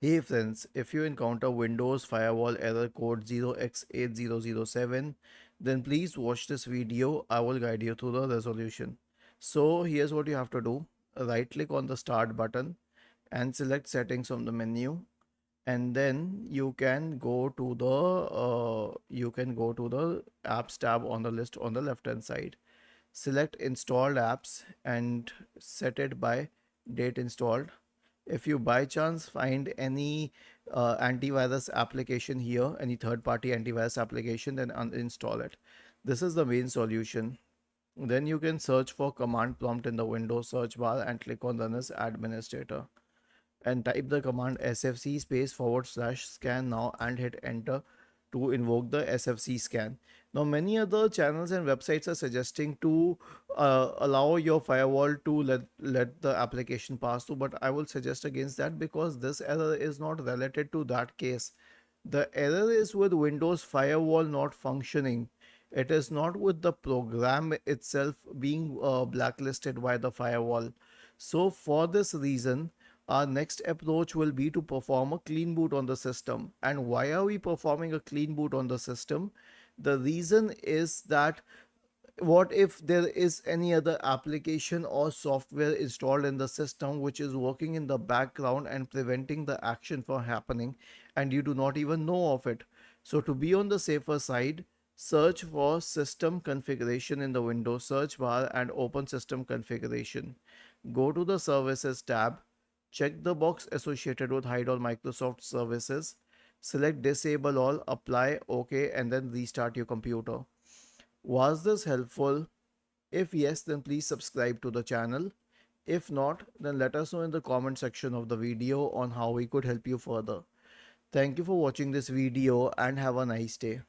Hey friends, if you encounter Windows Firewall Error Code 0x8007, then please watch this video. I will guide you through the resolution. So here's what you have to do. Right click on the start button and select settings from the menu, and then you can go to the apps tab on the list on the left hand side. Select installed apps and set it by date installed. If you by chance find any antivirus application here, any third party antivirus application, then uninstall it. This is the main solution. Then you can search for command prompt in the Windows search bar and click on run as administrator and type the command sfc space forward slash scan now and hit enter to invoke the sfc scan. Now many other channels and websites are suggesting to allow your firewall to let the application pass through, but I will suggest against that because this error is not related to that case. The error is with Windows Firewall not functioning. It is not with the program itself being blacklisted by the firewall. So for this reason, our next approach will be to perform a clean boot on the system. And why are we performing a clean boot on the system? The reason is that what if there is any other application or software installed in the system which is working in the background and preventing the action from happening, and you do not even know of it. So to be on the safer side, search for system configuration in the Windows search bar and open system configuration. Go to the services tab, check the box associated with hide all Microsoft services, select disable all, apply, OK, and then restart your computer. Was this helpful? If yes, then please subscribe to the channel. If not, then let us know in the comment section of the video on how we could help you further. Thank you for watching this video and have a nice day.